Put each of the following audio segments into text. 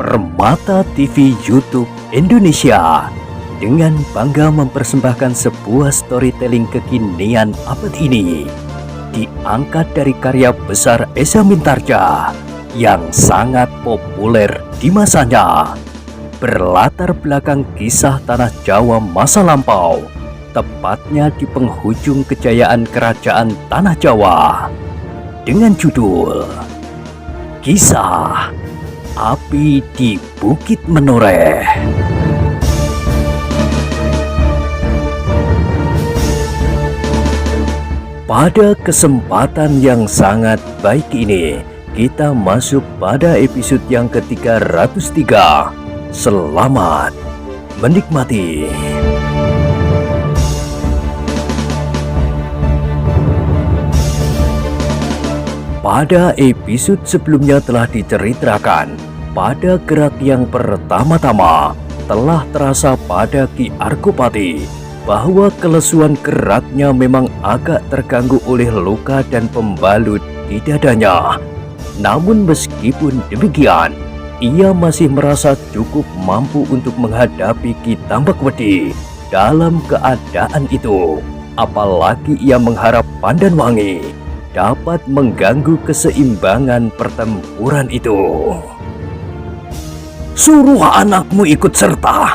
Permata TV YouTube Indonesia dengan bangga mempersembahkan sebuah storytelling kekinian abad ini, diangkat dari karya besar Esa Mintarja yang sangat populer di masanya, berlatar belakang kisah tanah Jawa masa lampau, tepatnya di penghujung kejayaan kerajaan tanah Jawa, dengan judul Kisah Api di Bukit Menoreh. Pada kesempatan yang sangat baik ini, kita masuk pada episode yang ke-303. Selamat menikmati. Pada episode sebelumnya telah diceritakan, pada gerak yang pertama-tama telah terasa pada Ki Argopati bahwa kelesuan geraknya memang agak terganggu oleh luka dan pembalut di dadanya. Namun meskipun demikian, ia masih merasa cukup mampu untuk menghadapi Ki Tambakwedi dalam keadaan itu. Apalagi ia mengharap Pandanwangi dapat mengganggu keseimbangan pertempuran itu. Suruh anakmu ikut serta.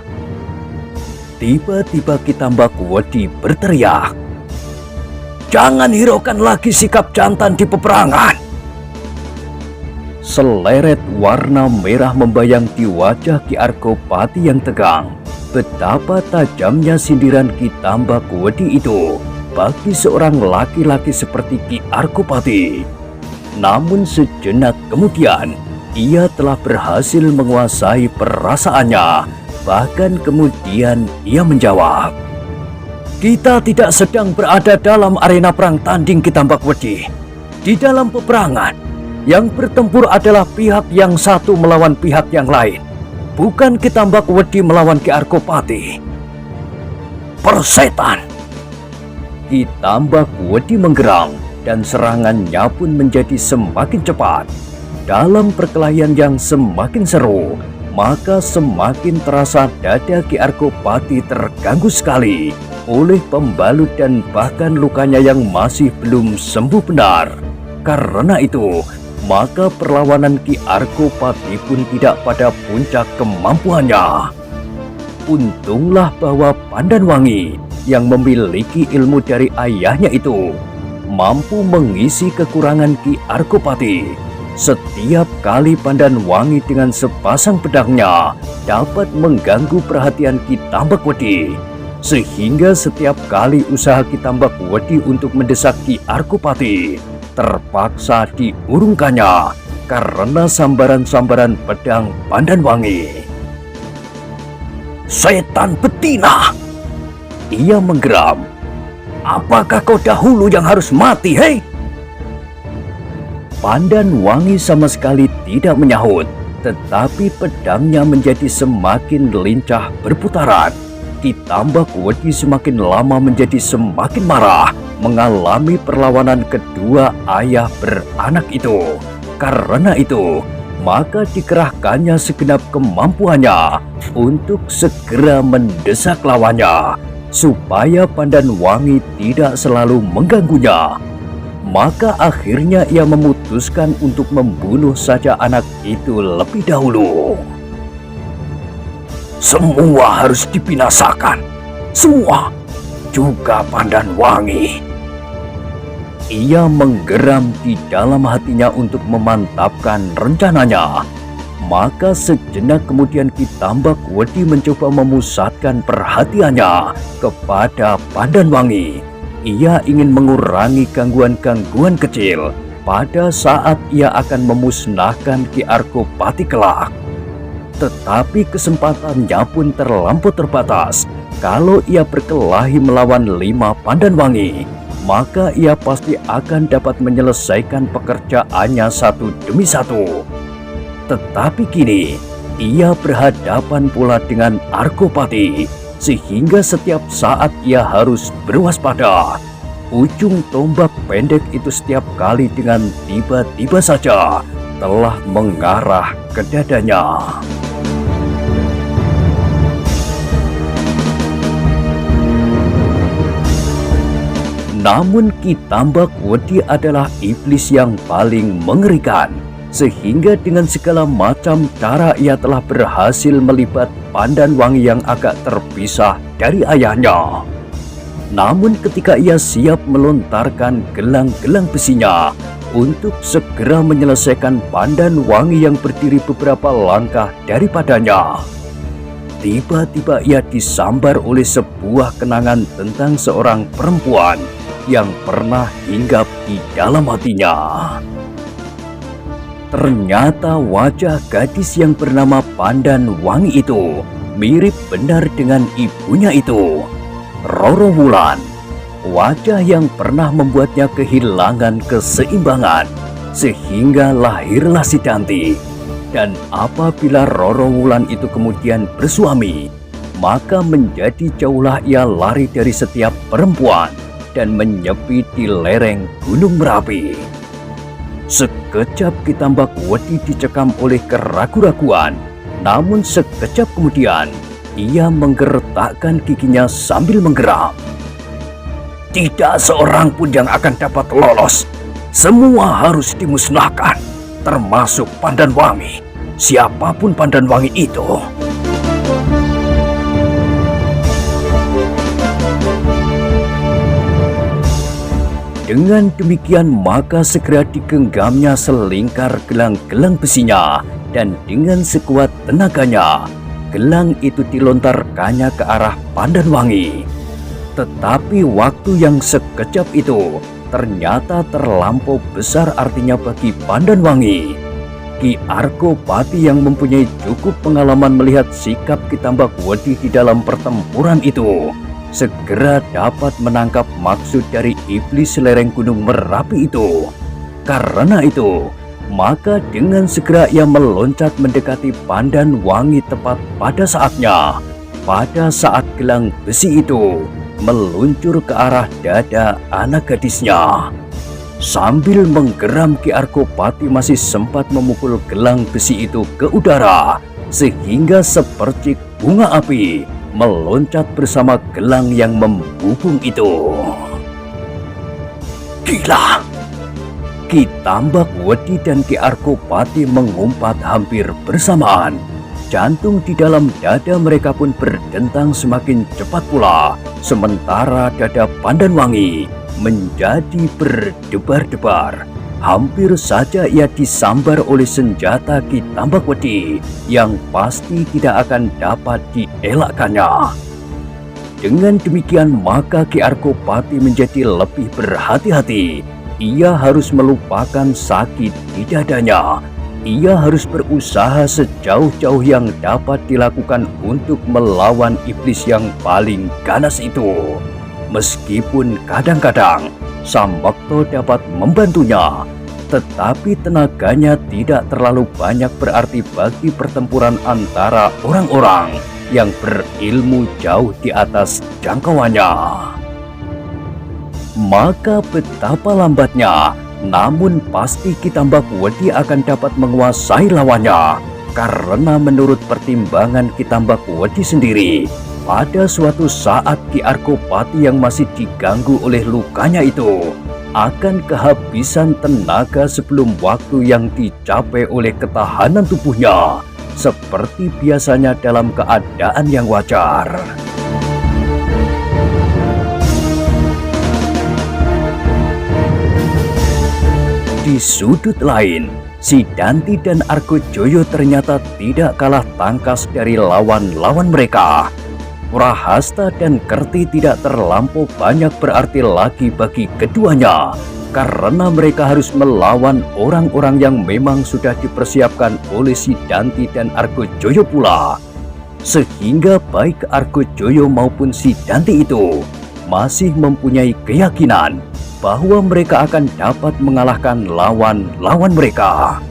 Tiba-tiba Ki Tambakwedi berteriak. Jangan hiraukan lagi sikap jantan di peperangan. Seleret warna merah membayang di wajah Ki Argopati yang tegang. Betapa tajamnya sindiran Ki Tambakwedi itu bagi seorang laki-laki seperti Ki Argopati. Namun sejenak kemudian, ia telah berhasil menguasai perasaannya. Bahkan kemudian ia menjawab, kita tidak sedang berada dalam arena perang tanding Ki Tambakwedi. Di dalam peperangan, yang bertempur adalah pihak yang satu melawan pihak yang lain, bukan Ki Tambakwedi melawan Ki Argopati. Persetan! Ki Tambakwedi menggeram dan serangannya pun menjadi semakin cepat. Dalam perkelahian yang semakin seru, maka semakin terasa dada Ki Argopati terganggu sekali oleh pembalut dan bahkan lukanya yang masih belum sembuh benar. Karena itu, maka perlawanan Ki Argopati pun tidak pada puncak kemampuannya. Untunglah bahwa Pandanwangi yang memiliki ilmu dari ayahnya itu mampu mengisi kekurangan Ki Argopati. Setiap kali Pandanwangi dengan sepasang pedangnya dapat mengganggu perhatian Ki Tambakwedi, sehingga setiap kali usaha Ki Tambakwedi untuk mendesak Ki Argopati terpaksa diurungkannya karena sambaran-sambaran pedang Pandanwangi. Setan betina! Ia menggeram. Apakah kau dahulu yang harus mati, hei? Pandanwangi sama sekali tidak menyahut, tetapi pedangnya menjadi semakin lincah berputaran. Ki Tambakwedi semakin lama menjadi semakin marah mengalami perlawanan kedua ayah beranak itu. Karena itu, maka dikerahkannya segenap kemampuannya untuk segera mendesak lawannya, supaya Pandanwangi tidak selalu mengganggunya. Maka akhirnya ia memutuskan untuk membunuh saja anak itu lebih dahulu. Semua harus dibinasakan. Semua, juga Pandanwangi. Ia menggeram di dalam hatinya untuk memantapkan rencananya. Maka sejenak kemudian Ki Tambakwedi mencoba memusatkan perhatiannya kepada Pandanwangi. Ia ingin mengurangi gangguan-gangguan kecil pada saat ia akan memusnahkan Ki Argopati kelak. Tetapi kesempatannya pun terlampau terbatas. Kalau ia berkelahi melawan 5 Pandanwangi, maka ia pasti akan dapat menyelesaikan pekerjaannya satu demi satu. Tetapi kini, ia berhadapan pula dengan Argopati, sehingga setiap saat ia harus berwaspada. Ujung tombak pendek itu setiap kali dengan tiba-tiba saja telah mengarah ke dadanya. Namun Ki Tambak Wedi adalah iblis yang paling mengerikan, sehingga dengan segala macam cara ia telah berhasil melibat Pandanwangi yang agak terpisah dari ayahnya. Namun ketika ia siap melontarkan gelang-gelang besinya untuk segera menyelesaikan Pandanwangi yang berdiri beberapa langkah daripadanya, tiba-tiba ia disambar oleh sebuah kenangan tentang seorang perempuan yang pernah hinggap di dalam hatinya. Ternyata wajah gadis yang bernama Pandanwangi itu mirip benar dengan ibunya itu, Roro Wulan. Wajah yang pernah membuatnya kehilangan keseimbangan sehingga lahirlah si Danti. Dan apabila Roro Wulan itu kemudian bersuami, maka menjadi jauhlah ia lari dari setiap perempuan dan menyepi di lereng Gunung Merapi. Sekejap Ki Tambak Wedi dicekam oleh keraguan-raguan, namun sekejap kemudian ia menggertakkan giginya sambil menggeram. Tidak seorang pun yang akan dapat lolos. Semua harus dimusnahkan, termasuk Pandanwangi. Siapapun Pandanwangi itu. Dengan demikian maka segera digenggamnya selingkar gelang-gelang besinya, dan dengan sekuat tenaganya gelang itu dilontarkannya ke arah Pandanwangi. Tetapi waktu yang sekejap itu ternyata terlampau besar artinya bagi Pandanwangi. Ki Arkopati yang mempunyai cukup pengalaman melihat sikap Ki Tambak Wedi di dalam pertempuran itu segera dapat menangkap maksud dari iblis lereng Gunung Merapi itu. Karena itu, maka dengan segera ia meloncat mendekati Pandanwangi tepat pada saatnya. Pada saat gelang besi itu meluncur ke arah dada anak gadisnya. Sambil menggeram, Ki Arkopati masih sempat memukul gelang besi itu ke udara, sehingga sepercik bunga api meloncat bersama gelang yang membubung itu. Gila! Ki Tambak Wedi dan Ki Arkopati mengumpat hampir bersamaan. Jantung di dalam dada mereka pun berdentang semakin cepat pula, sementara dada Pandanwangi menjadi berdebar-debar. Hampir saja ia disambar oleh senjata Ki Tambak Wedi yang pasti tidak akan dapat dielakkannya. Dengan demikian maka Ki Arkopati menjadi lebih berhati-hati. Ia harus melupakan sakit di dadanya. Ia harus berusaha sejauh-jauh yang dapat dilakukan untuk melawan iblis yang paling ganas itu. Meskipun kadang-kadang Sambakto dapat membantunya, tetapi tenaganya tidak terlalu banyak berarti bagi pertempuran antara orang-orang yang berilmu jauh di atas jangkauannya. Maka betapa lambatnya, namun pasti Ki Tambak Wedi akan dapat menguasai lawannya, karena menurut pertimbangan Ki Tambak Wedi sendiri, pada suatu saat Ki Arkopati yang masih diganggu oleh lukanya itu akan kehabisan tenaga sebelum waktu yang dicapai oleh ketahanan tubuhnya, seperti biasanya dalam keadaan yang wajar. Di sudut lain, si Danti dan Argojoyo ternyata tidak kalah tangkas dari lawan-lawan mereka. Prahasta dan Kerti tidak terlampau banyak berarti lagi bagi keduanya, karena mereka harus melawan orang-orang yang memang sudah dipersiapkan oleh si Danti dan Argojoyo pula. Sehingga baik Argojoyo maupun si Danti itu masih mempunyai keyakinan bahwa mereka akan dapat mengalahkan lawan-lawan mereka.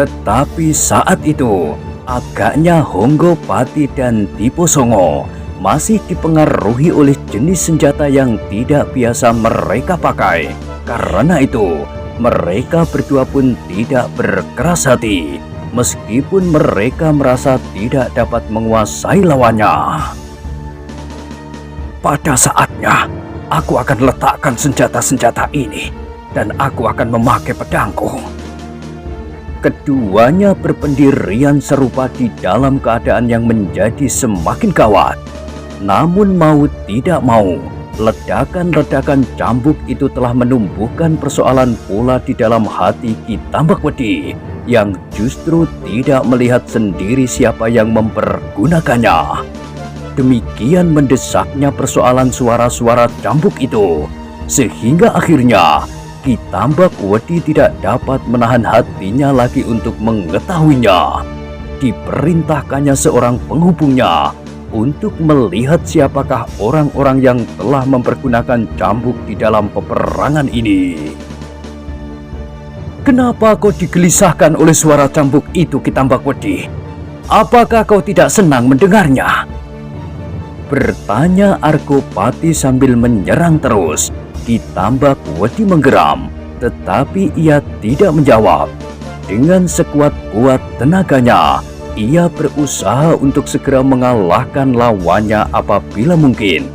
Tetapi saat itu agaknya Honggopati dan Diposongo masih dipengaruhi oleh jenis senjata yang tidak biasa mereka pakai. Karena itu mereka berdua pun tidak berkeras hati, meskipun mereka merasa tidak dapat menguasai lawannya. Pada saatnya aku akan letakkan senjata-senjata ini dan aku akan memakai pedangku." Keduanya berpendirian serupa di dalam keadaan yang menjadi semakin gawat. Namun mau tidak mau, ledakan-ledakan cambuk itu telah menumbuhkan persoalan pula di dalam hati Ki Tambakwedi yang justru tidak melihat sendiri siapa yang mempergunakannya. Demikian mendesaknya persoalan suara-suara cambuk itu, sehingga akhirnya Ki Tambakwedi tidak dapat menahan hatinya lagi untuk mengetahuinya. Diperintahkannya seorang penghubungnya untuk melihat siapakah orang-orang yang telah mempergunakan cambuk di dalam peperangan ini. "Kenapa kau digelisahkan oleh suara cambuk itu, Ki Tambakwedi? Apakah kau tidak senang mendengarnya?" bertanya Argopati sambil menyerang terus. Ki Tambakwedi menggeram, tetapi ia tidak menjawab. Dengan sekuat-kuat tenaganya, ia berusaha untuk segera mengalahkan lawannya apabila mungkin.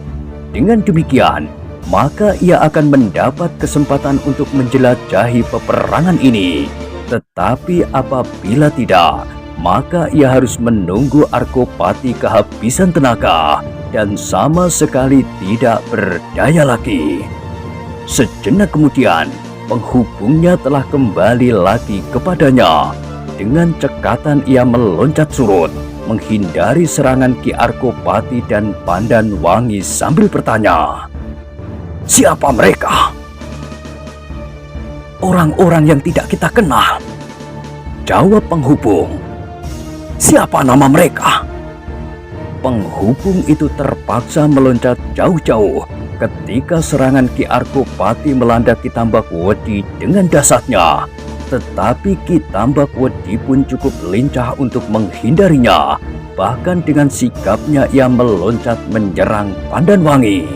Dengan demikian, maka ia akan mendapat kesempatan untuk menjelajahi peperangan ini. Tetapi apabila tidak, maka ia harus menunggu Argopati kehabisan tenaga dan sama sekali tidak berdaya lagi. Sejenak kemudian, penghubungnya telah kembali lagi kepadanya. Dengan cekatan ia meloncat surut, menghindari serangan Ki Argopati dan Pandanwangi sambil bertanya, "Siapa mereka?" "Orang-orang yang tidak kita kenal," jawab penghubung. "Siapa nama mereka?" Penghubung itu terpaksa meloncat jauh-jauh ketika serangan Ki Argopati melanda Ki Tambakwedi dengan dahsyatnya. Tetapi Ki Tambakwedi pun cukup lincah untuk menghindarinya. Bahkan dengan sigapnya ia meloncat menyerang Pandanwangi.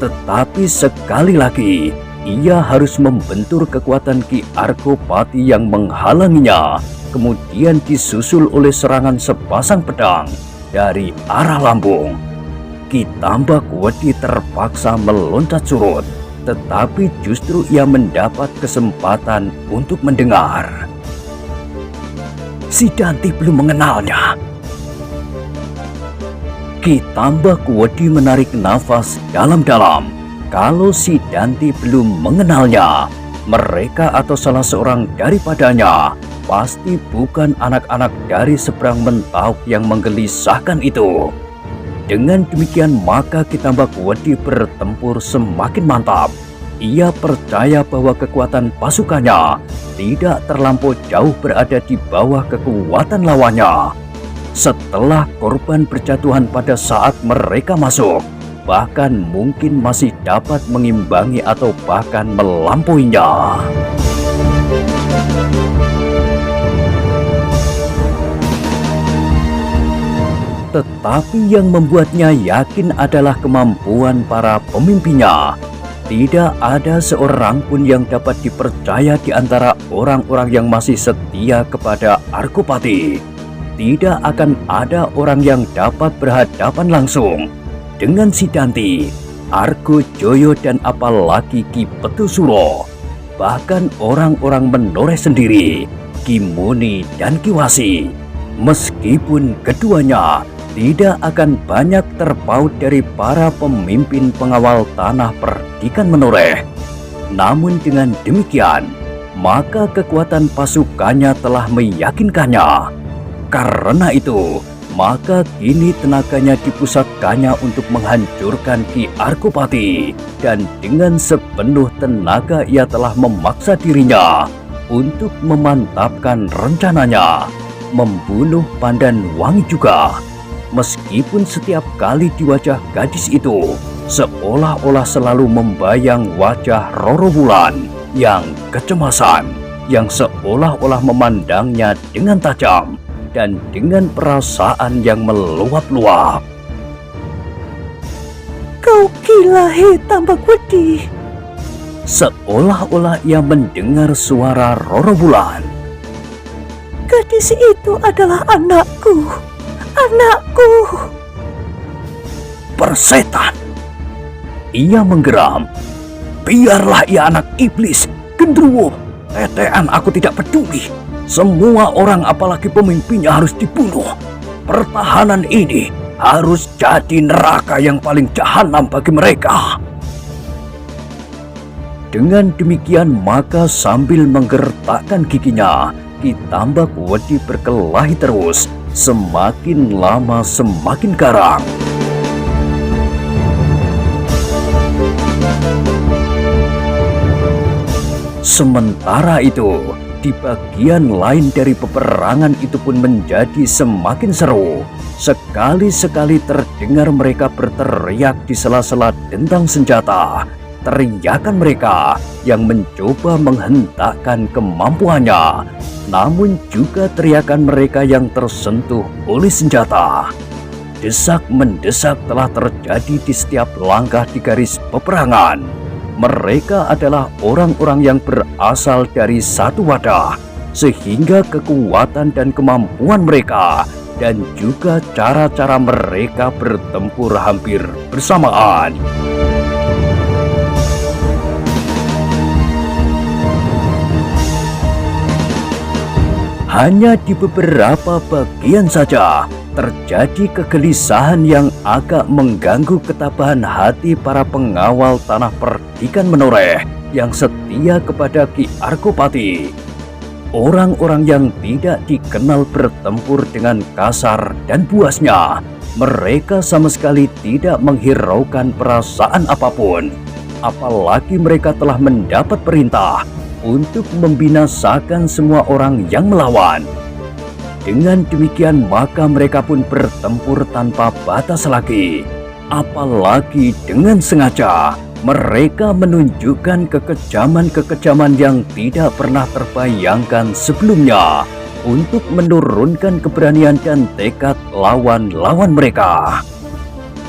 Tetapi sekali lagi, ia harus membentur kekuatan Ki Argopati yang menghalanginya. Kemudian disusul oleh serangan sepasang pedang dari arah lambung. Ki Tambakwedi terpaksa meloncat surut, tetapi justru ia mendapat kesempatan untuk mendengar. "Si Danti belum mengenalnya." Ki Tambakwedi menarik nafas dalam-dalam. Kalau si Danti belum mengenalnya, mereka atau salah seorang daripadanya pasti bukan anak-anak dari seberang Mentauk yang menggelisahkan itu. Dengan demikian maka Ki Tambakwedi bertempur semakin mantap. Ia percaya bahwa kekuatan pasukannya tidak terlampau jauh berada di bawah kekuatan lawannya. Setelah korban berjatuhan pada saat mereka masuk, bahkan mungkin masih dapat mengimbangi atau bahkan melampauinya. Tetapi yang membuatnya yakin adalah kemampuan para pemimpinnya. Tidak ada seorang pun yang dapat dipercaya di antara orang-orang yang masih setia kepada Argopati. Tidak akan ada orang yang dapat berhadapan langsung dengan si Danti, Argojoyo, dan apalagi Ki Petusuro. Bahkan orang-orang Menoreh sendiri, Ki Muni dan Ki Wasi, meskipun keduanya tidak akan banyak terpaut dari para pemimpin pengawal tanah perdikan Menoreh. Namun dengan demikian, maka kekuatan pasukannya telah meyakinkannya. Karena itu, maka kini tenaganya dipusatkannya untuk menghancurkan Ki Argopati. Dan dengan sepenuh tenaga ia telah memaksa dirinya untuk memantapkan rencananya, membunuh Pandanwangi juga. Meskipun setiap kali di wajah gadis itu seolah-olah selalu membayang wajah Roro Wulan yang kecemasan, yang seolah-olah memandangnya dengan tajam dan dengan perasaan yang meluap-luap. "Kau gila, hei Tambakwedi!" Seolah-olah ia mendengar suara Roro Wulan. "Gadis itu adalah anakku. Anakku!" Persetan! ia menggeram. Biarlah ia anak iblis, genderuwo. Tetean aku tidak peduli. Semua orang apalagi pemimpinnya harus dibunuh. Pertahanan ini harus jadi neraka yang paling jahanam bagi mereka. Dengan demikian maka sambil menggertakkan giginya, Ki Tambak Wedi berkelahi terus, semakin lama semakin garang. Sementara itu, di bagian lain dari peperangan itu pun menjadi semakin seru. Sekali-sekali terdengar mereka berteriak di sela-sela dentang senjata. Teriakan mereka yang mencoba menghentakkan kemampuannya, namun juga teriakan mereka yang tersentuh oleh senjata. Desak-mendesak telah terjadi di setiap langkah di garis peperangan. Mereka adalah orang-orang yang berasal dari satu wadah, sehingga kekuatan dan kemampuan mereka dan juga cara-cara mereka bertempur hampir bersamaan. Hanya di beberapa bagian saja terjadi kegelisahan yang agak mengganggu ketabahan hati para pengawal tanah perdikan Menoreh yang setia kepada Ki Argopati. Orang-orang yang tidak dikenal bertempur dengan kasar dan buasnya. Mereka sama sekali tidak menghiraukan perasaan apapun. Apalagi mereka telah mendapat perintah untuk membinasakan semua orang yang melawan. Dengan demikian maka mereka pun bertempur tanpa batas lagi. Apalagi dengan sengaja mereka menunjukkan kekejaman-kekejaman yang tidak pernah terbayangkan sebelumnya untuk menurunkan keberanian dan tekad lawan-lawan mereka.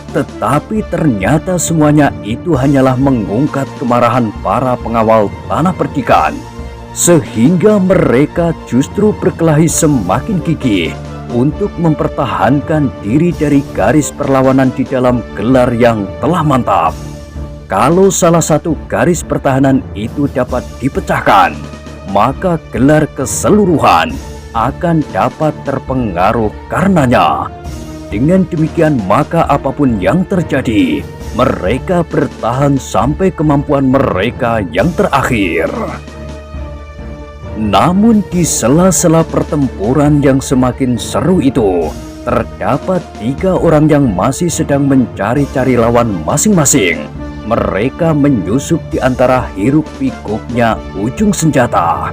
Tetapi ternyata semuanya itu hanyalah mengungkat kemarahan para pengawal tanah perdikan, sehingga mereka justru berkelahi semakin gigih untuk mempertahankan diri dari garis perlawanan di dalam gelar yang telah mantap. Kalau salah satu garis pertahanan itu dapat dipecahkan, maka gelar keseluruhan akan dapat terpengaruh karenanya. Dengan demikian maka apapun yang terjadi, mereka bertahan sampai kemampuan mereka yang terakhir. Namun di sela-sela pertempuran yang semakin seru itu, terdapat 3 orang yang masih sedang mencari-cari lawan masing-masing. Mereka menyusup di antara hiruk-pikuknya ujung senjata.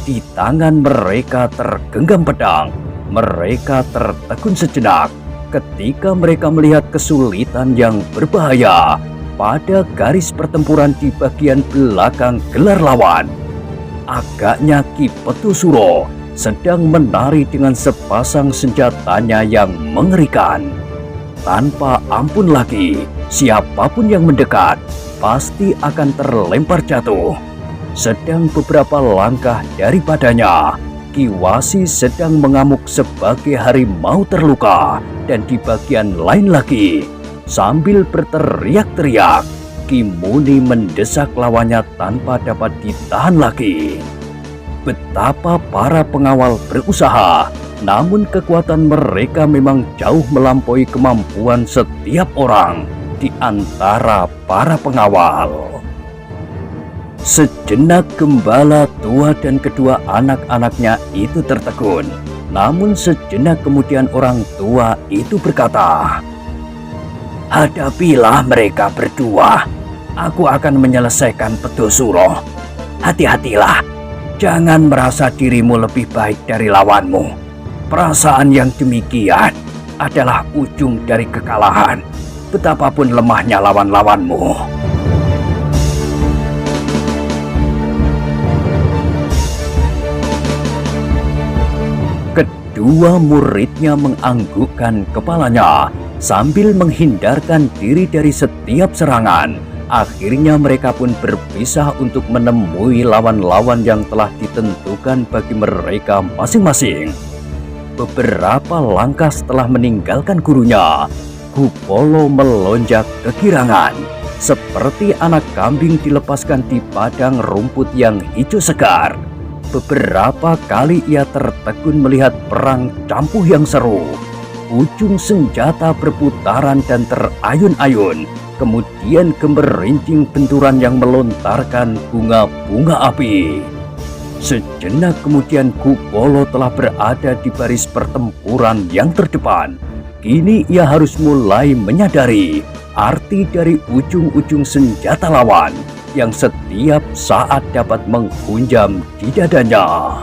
Di tangan mereka tergenggam pedang. Mereka tertegun sejenak ketika mereka melihat kesulitan yang berbahaya pada garis pertempuran di bagian belakang gelar lawan. Agaknya Ki Petusuro sedang menari dengan sepasang senjatanya yang mengerikan. Tanpa ampun lagi, siapapun yang mendekat pasti akan terlempar jatuh. Sedang beberapa langkah daripadanya, Ki Wasi sedang mengamuk sebagai harimau terluka, dan di bagian lain lagi, sambil berteriak-teriak, Ki Muni mendesak lawannya tanpa dapat ditahan lagi. Betapa para pengawal berusaha, namun kekuatan mereka memang jauh melampaui kemampuan setiap orang di antara para pengawal. Sejenak gembala tua dan kedua anak-anaknya itu tertegun. Namun sejenak kemudian orang tua itu berkata, "Hadapilah mereka berdua. Aku akan menyelesaikan Petusuro. Hati-hatilah, jangan merasa dirimu lebih baik dari lawanmu. Perasaan yang demikian adalah ujung dari kekalahan, betapapun lemahnya lawan-lawanmu." Kedua muridnya menganggukkan kepalanya sambil menghindarkan diri dari setiap serangan. Akhirnya mereka pun berpisah untuk menemui lawan-lawan yang telah ditentukan bagi mereka masing-masing. Beberapa langkah setelah meninggalkan gurunya, Kupolo melonjak kegirangan. seperti anak kambing dilepaskan di padang rumput yang hijau segar. Beberapa kali ia tertegun melihat perang campuh yang seru. Ujung senjata berputaran dan terayun-ayun, kemudian gemerincing benturan yang melontarkan bunga-bunga api. Sejenak kemudian Kupolo telah berada di baris pertempuran yang terdepan. Kini ia harus mulai menyadari arti dari ujung-ujung senjata lawan yang setiap saat dapat menghunjam di dadanya.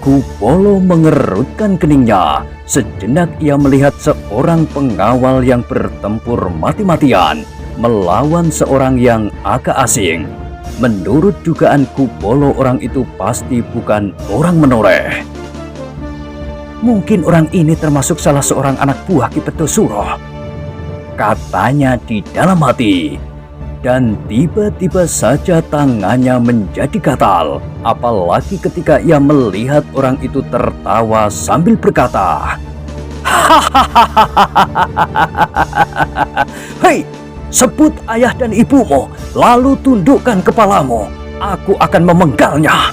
Kupolo mengerutkan keningnya. Sejenak ia melihat seorang pengawal yang bertempur mati-matian melawan seorang yang agak asing. Menurut dugaan Kupolo, orang itu pasti bukan orang menoreh. Mungkin orang ini termasuk salah seorang anak buah Ki Petosuro, katanya di dalam hati. Dan tiba-tiba saja tangannya menjadi gatal, apalagi ketika ia melihat orang itu tertawa sambil berkata, "Hei, sebut ayah dan ibumu, lalu tundukkan kepalamu. Aku akan memenggalnya."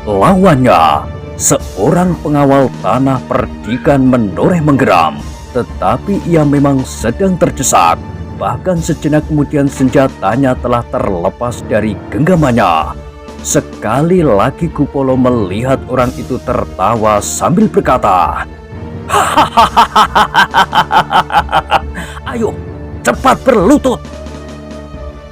Lawannya, seorang pengawal tanah perdikan menoreh menggeram, tetapi ia memang sedang terdesak. Bahkan sejenak kemudian senjatanya telah terlepas dari genggamannya. Sekali lagi Kupolo melihat orang itu tertawa sambil berkata, "Ayo, cepat berlutut."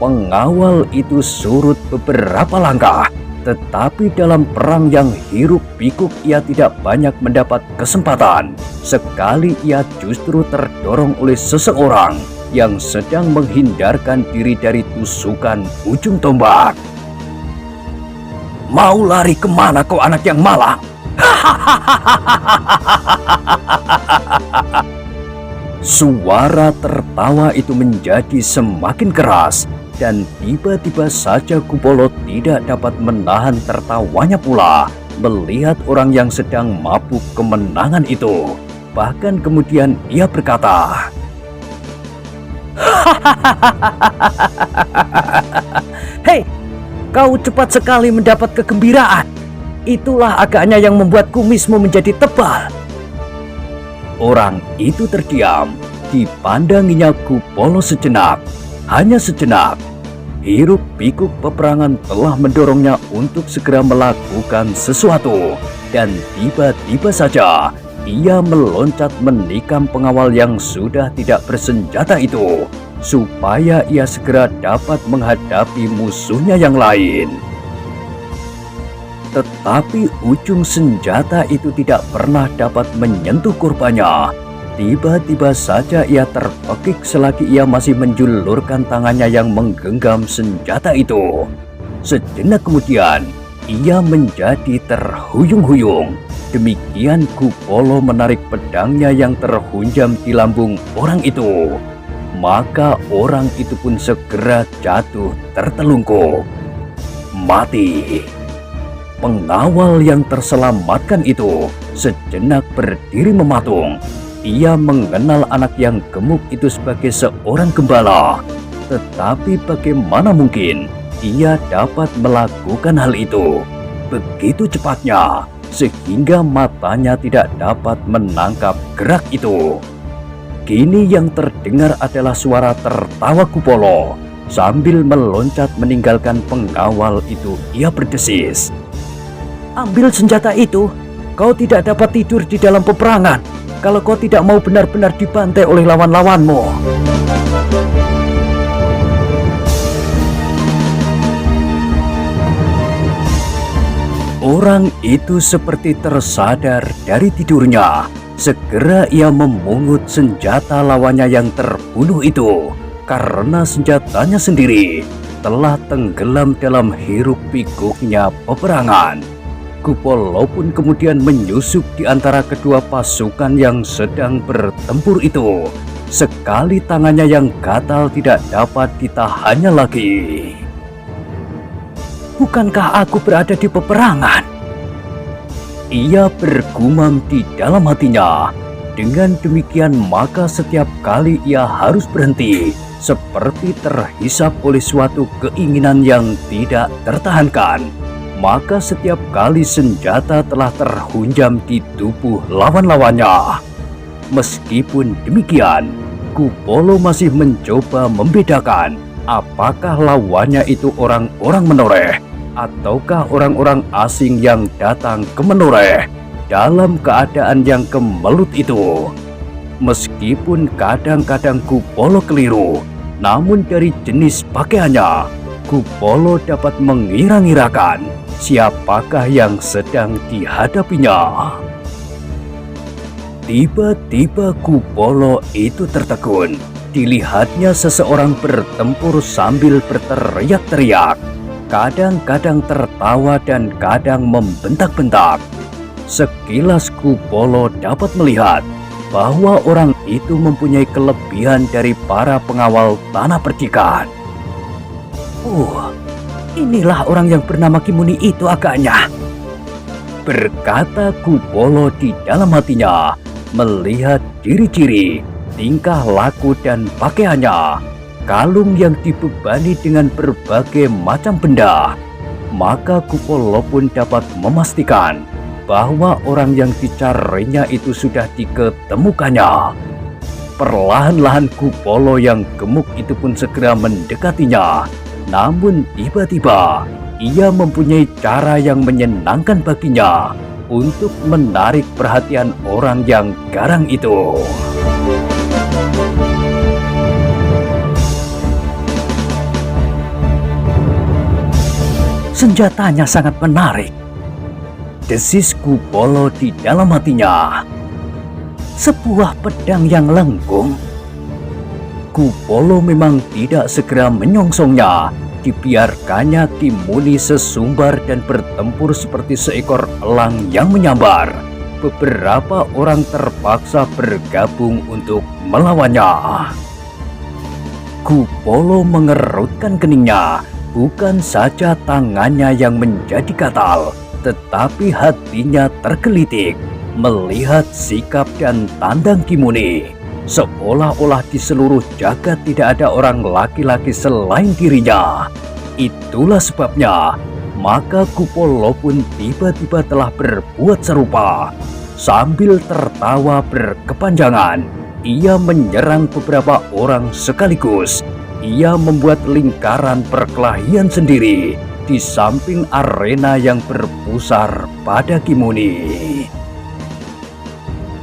Pengawal itu surut beberapa langkah, tetapi dalam perang yang hiruk pikuk ia tidak banyak mendapat kesempatan. Sekali ia justru terdorong oleh seseorang yang sedang menghindarkan diri dari tusukan ujung tombak. "Mau lari kemana kau anak yang malang?" Suara tertawa itu menjadi semakin keras, dan tiba-tiba saja Kupolo tidak dapat menahan tertawanya pula melihat orang yang sedang mabuk kemenangan itu. Bahkan kemudian ia berkata, "Hei, kau cepat sekali mendapat kegembiraan. Itulah agaknya yang membuat kumismu menjadi tebal." Orang itu terdiam. Dipandanginya Kupolo sejenak, hanya sejenak. Hiruk pikuk peperangan telah mendorongnya untuk segera melakukan sesuatu, dan tiba-tiba saja ia meloncat menikam pengawal yang sudah tidak bersenjata itu, supaya ia segera dapat menghadapi musuhnya yang lain. Tetapi ujung senjata itu tidak pernah dapat menyentuh korbannya. Tiba-tiba saja ia terpekik selagi ia masih menjulurkan tangannya yang menggenggam senjata itu. Sejenak kemudian, ia menjadi terhuyung-huyung. Demikian Kupolo menarik pedangnya yang terhunjam di lambung orang itu. Maka orang itu pun segera jatuh tertelungkup, mati. Pengawal yang terselamatkan itu sejenak berdiri mematung. Ia mengenal anak yang gemuk itu sebagai seorang gembala. Tetapi bagaimana mungkin ia dapat melakukan hal itu begitu cepatnya, sehingga matanya tidak dapat menangkap gerak itu. Kini yang terdengar adalah suara tertawa Kupolo. Sambil meloncat meninggalkan pengawal itu, ia berdesis, "Ambil senjata itu. Kau tidak dapat tidur di dalam peperangan kalau kau tidak mau benar-benar dibantai oleh lawan-lawanmu." Orang itu seperti tersadar dari tidurnya. Segera ia memungut senjata lawannya yang terbunuh itu, karena senjatanya sendiri telah tenggelam dalam hiruk pikuknya peperangan. Kupolo pun kemudian menyusup di antara kedua pasukan yang sedang bertempur itu. Sekali tangannya yang gatal tidak dapat ditahannya lagi. "Bukankah aku berada di peperangan?" Ia bergumam di dalam hatinya. Dengan demikian maka setiap kali ia harus berhenti, seperti terhisap oleh suatu keinginan yang tidak tertahankan. Maka setiap kali senjata telah terhunjam di tubuh lawan-lawannya. Meskipun demikian, Kupolo masih mencoba membedakan apakah lawannya itu orang-orang menoreh ataukah orang-orang asing yang datang ke menoreh dalam keadaan yang kemelut itu. Meskipun kadang-kadang Kupolo keliru, namun dari jenis pakaiannya, Kupolo dapat mengira-ngirakan siapakah yang sedang dihadapinya. Tiba-tiba Kupolo itu tertegun. Dilihatnya seseorang bertempur sambil berteriak-teriak. Kadang-kadang tertawa dan kadang membentak-bentak. Sekilas Kupolo dapat melihat bahwa orang itu mempunyai kelebihan dari para pengawal tanah percikan. Inilah orang yang bernama Kimuni itu agaknya, berkata Kupolo di dalam hatinya, melihat ciri-ciri, tingkah laku dan pakaiannya, kalung yang dibebani dengan berbagai macam benda. Maka Kupolo pun dapat memastikan bahwa orang yang dicarinya itu sudah diketemukannya. Perlahan-lahan Kupolo yang gemuk itu pun segera mendekatinya. Namun tiba-tiba ia mempunyai cara yang menyenangkan baginya untuk menarik perhatian orang yang garang itu. Senjatanya sangat menarik, desis Kupolo di dalam hatinya. Sebuah pedang yang lengkung. Kupolo memang tidak segera menyongsongnya. Dibiarkannya Kimuni sesumbar dan bertempur seperti seekor elang yang menyambar. Beberapa orang terpaksa bergabung untuk melawannya. Kupolo mengerutkan keningnya. Bukan saja tangannya yang menjadi gatal, tetapi hatinya tergelitik melihat sikap dan tandang Kimuni. Seolah-olah di seluruh jagat tidak ada orang laki-laki selain dirinya. Itulah sebabnya, maka Kupolo pun tiba-tiba telah berbuat serupa. Sambil tertawa berkepanjangan, ia menyerang beberapa orang sekaligus. Ia membuat lingkaran perkelahian sendiri di samping arena yang berpusar pada Kimuni.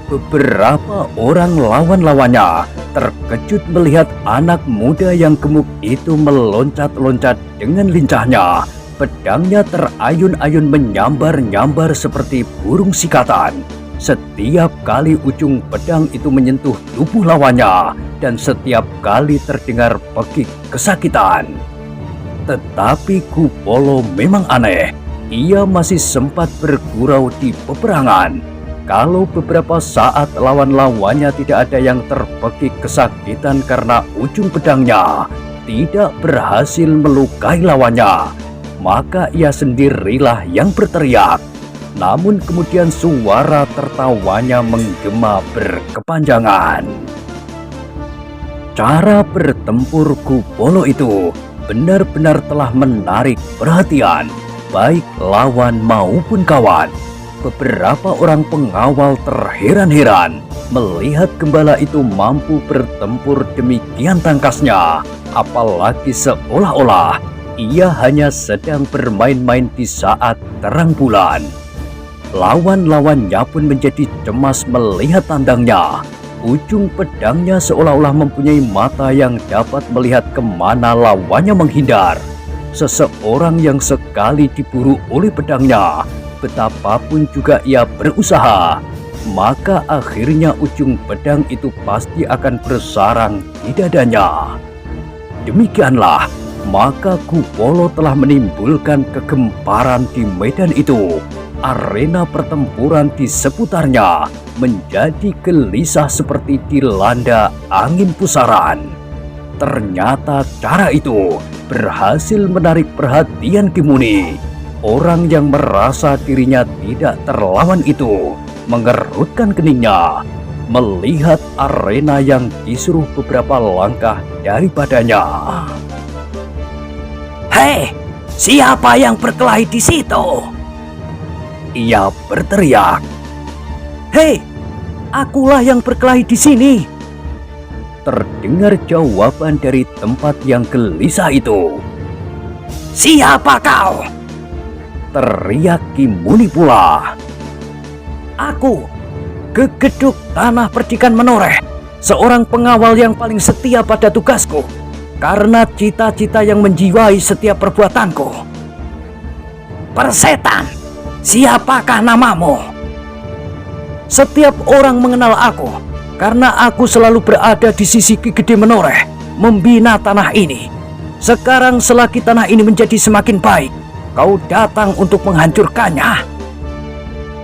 Beberapa orang lawan-lawannya terkejut melihat anak muda yang gemuk itu meloncat-loncat dengan lincahnya. Pedangnya terayun-ayun menyambar-nyambar seperti burung sikatan. Setiap kali ujung pedang itu menyentuh tubuh lawannya dan setiap kali terdengar pekik kesakitan. Tetapi Kupolo memang aneh. Ia masih sempat bergurau di peperangan. Kalau beberapa saat lawan-lawannya tidak ada yang terpekik kesakitan karena ujung pedangnya tidak berhasil melukai lawannya, maka ia sendirilah yang berteriak. Namun kemudian suara tertawanya menggema berkepanjangan. Cara bertempur Kupolo itu benar-benar telah menarik perhatian baik lawan maupun kawan. Beberapa orang pengawal terheran-heran melihat gembala itu mampu bertempur demikian tangkasnya, apalagi seolah-olah ia hanya sedang bermain-main di saat terang bulan. Lawan-lawannya pun menjadi cemas melihat tandangnya. Ujung pedangnya seolah-olah mempunyai mata yang dapat melihat kemana lawannya menghindar. Seseorang yang sekali diburu oleh pedangnya, betapapun juga ia berusaha, maka akhirnya ujung pedang itu pasti akan bersarang di dadanya. Demikianlah, maka Kupolo telah menimbulkan kegemparan di medan itu. Arena pertempuran di seputarnya menjadi gelisah seperti dilanda angin pusaran. Ternyata cara itu berhasil menarik perhatian Kimuni. Orang yang merasa dirinya tidak terlawan itu mengerutkan keningnya. melihat arena yang disuruh beberapa langkah daripadanya. Hei, siapa yang berkelahi di situ? Ia berteriak. Hei, akulah yang berkelahi di sini. Terdengar jawaban dari tempat yang gelisah itu. Siapa kau? Teriak Kimuni pula. Aku, Gegeduk Tanah Perdikan Menoreh, seorang pengawal yang paling setia pada tugasku, karena cita-cita yang menjiwai setiap perbuatanku. Persetan, siapakah namamu? Setiap orang mengenal aku, karena aku selalu berada di sisi Ki Gede Menoreh, membina tanah ini. Sekarang selagi tanah ini menjadi semakin baik, kau datang untuk menghancurkannya.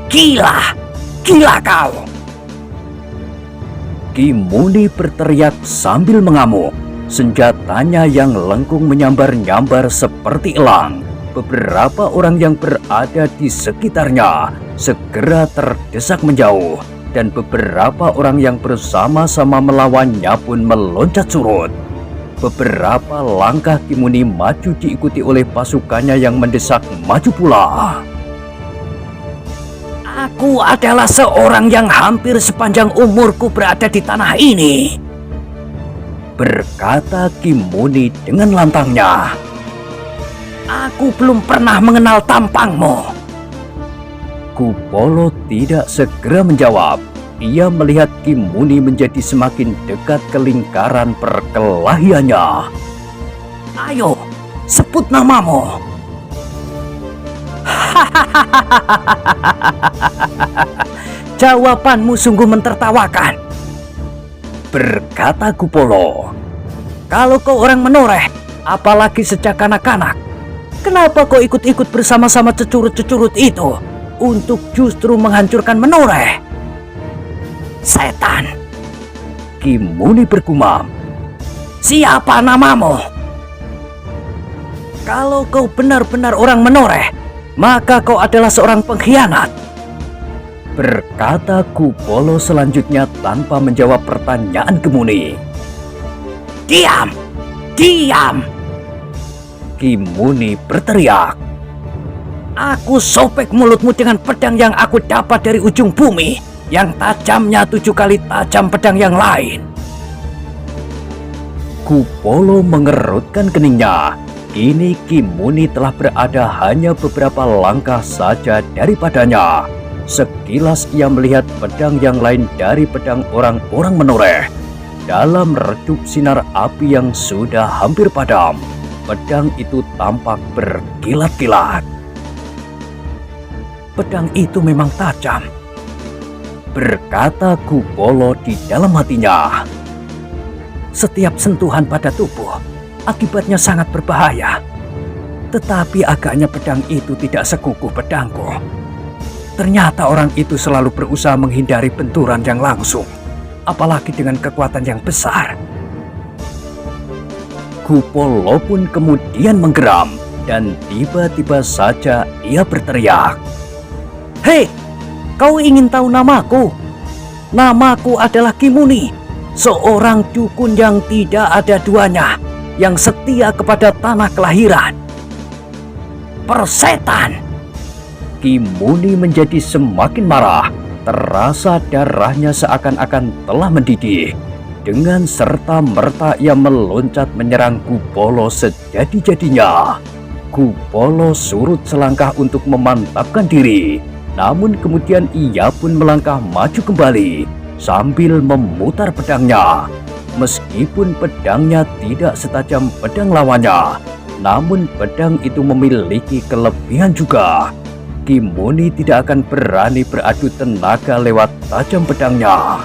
Gila, gila kau. Kimuni berteriak sambil mengamuk. Senjatanya yang lengkung menyambar-nyambar seperti elang. Beberapa orang yang berada di sekitarnya segera terdesak menjauh, dan beberapa orang yang bersama-sama melawannya pun meloncat surut. Beberapa langkah Kimuni maju diikuti oleh pasukannya yang mendesak maju pula. Aku adalah seorang yang hampir sepanjang umurku berada di tanah ini, berkata Kimuni dengan lantangnya. Aku belum pernah mengenal tampangmu. Kupolo tidak segera menjawab. Ia melihat Kimuni menjadi semakin dekat ke lingkaran perkelahiannya. Ayo, sebut namamu. Jawabanmu sungguh mentertawakan, berkata Kupolo. Kalau kau orang Menoreh, apalagi sejak kanak-kanak, kenapa kau ikut-ikut bersama-sama cecurut-cecurut itu untuk justru menghancurkan Menoreh? Setan, Kimuni bergumam. Siapa namamu? Kalau kau benar-benar orang Menoreh, maka kau adalah seorang pengkhianat, berkata Kupolo selanjutnya tanpa menjawab pertanyaan Kimuni. Diam, diam. Kimuni berteriak. Aku sobek mulutmu dengan pedang yang aku dapat dari ujung bumi, yang tajamnya 7 kali tajam pedang yang lain. Kupolo mengerutkan keningnya. Kini Kimuni telah berada hanya beberapa langkah saja daripadanya. Sekilas ia melihat pedang yang lain dari pedang orang-orang Menoreh. Dalam redup sinar api yang sudah hampir padam, pedang itu tampak berkilat-kilat. Pedang itu memang tajam, berkata Kupolo di dalam hatinya. Setiap sentuhan pada tubuh akibatnya sangat berbahaya. Tetapi agaknya pedang itu tidak sekukuh pedangku. Ternyata orang itu selalu berusaha menghindari benturan yang langsung, apalagi dengan kekuatan yang besar. Kupolo pun kemudian menggeram, dan tiba-tiba saja ia berteriak. Hei, kau ingin tahu namaku? Namaku adalah Kimuni, seorang dukun yang tidak ada duanya, yang setia kepada tanah kelahiran. Persetan! Kimuni menjadi semakin marah. Terasa darahnya seakan-akan telah mendidih. Dengan serta-merta ia meloncat menyerang Kupolo sejadi-jadinya. Kupolo surut selangkah untuk memantapkan diri. Namun kemudian ia pun melangkah maju kembali sambil memutar pedangnya. Meskipun pedangnya tidak setajam pedang lawannya, namun pedang itu memiliki kelebihan juga. Kimuni tidak akan berani beradu tenaga lewat tajam pedangnya.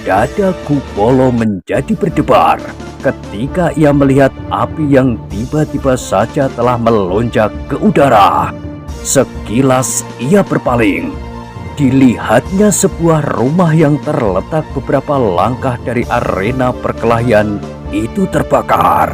Dada Kupolo menjadi berdebar ketika ia melihat api yang tiba-tiba saja telah melonjak ke udara. Sekilas ia berpaling. Dilihatnya sebuah rumah yang terletak beberapa langkah dari arena perkelahian itu terbakar.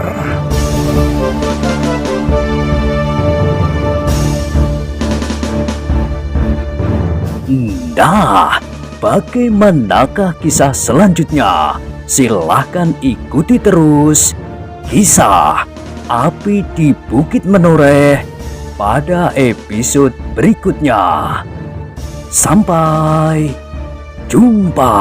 Nah, Bagaimanakah kisah selanjutnya? Silahkan ikuti terus kisah Api di Bukit Menoreh pada episode berikutnya. Sampai jumpa.